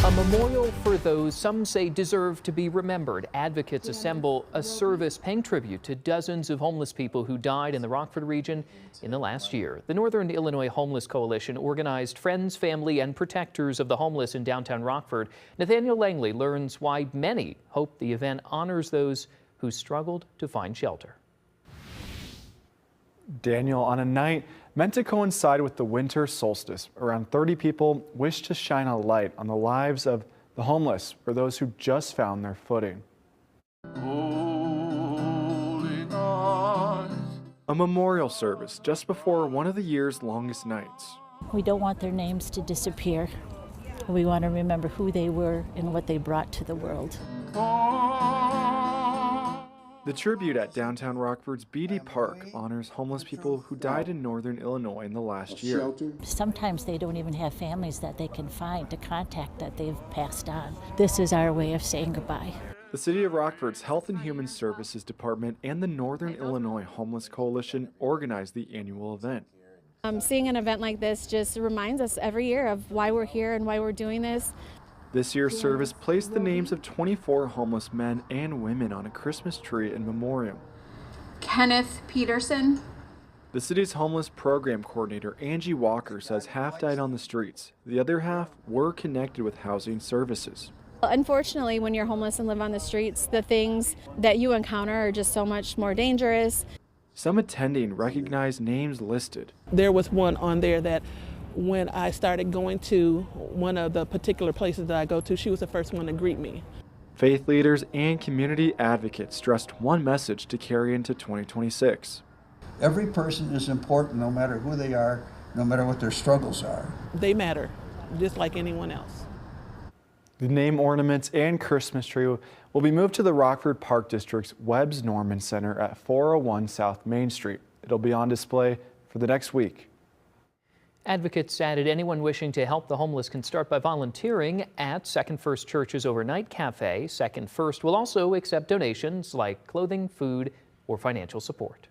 A memorial for those some say deserve to be remembered. Advocates assemble a service paying tribute to dozens of homeless people who died in the Rockford region in the last year. The Northern Illinois Homeless Coalition organized friends, family, and protectors of the homeless in downtown Rockford. Nathaniel Langley learns why many hope the event honors those who struggled to find shelter. Daniel, on a night meant to coincide with the winter solstice, around 30 people wished to shine a light on the lives of the homeless or those who just found their footing. A memorial service just before one of the year's longest nights. We don't want their names to disappear. We want to remember who they were and what they brought to the world. The tribute at downtown Rockford's Beatty Park honors homeless people who died in northern Illinois in the last year. Sometimes they don't even have families that they can find to contact that they've passed on. This is our way of saying goodbye. The City of Rockford's Health and Human Services Department and the Northern Illinois Homeless Coalition organized the annual event. Seeing an event like this just reminds us every year of why we're here and why we're doing this. This year's service placed the names of 24 homeless men and women on a Christmas tree in memoriam. Kenneth Peterson. The city's homeless program coordinator, Angie Walker, says half died on the streets. The other half were connected with housing services. Unfortunately, when you're homeless and live on the streets, the things that you encounter are just so much more dangerous. Some attending recognized names listed. There was one on there that when I started going to one of the particular places that I go to, she was the first one to greet me. Faith leaders and community advocates stressed one message to carry into 2026. Every person is important, no matter who they are, no matter what their struggles are. They matter, just like anyone else. The name ornaments and Christmas tree will be moved to the Rockford Park District's Webb's Norman Center at 401 South Main Street. It'll be on display for the next week. Advocates added anyone wishing to help the homeless can start by volunteering at Second First Church's overnight cafe. Second First will also accept donations like clothing, food, or financial support.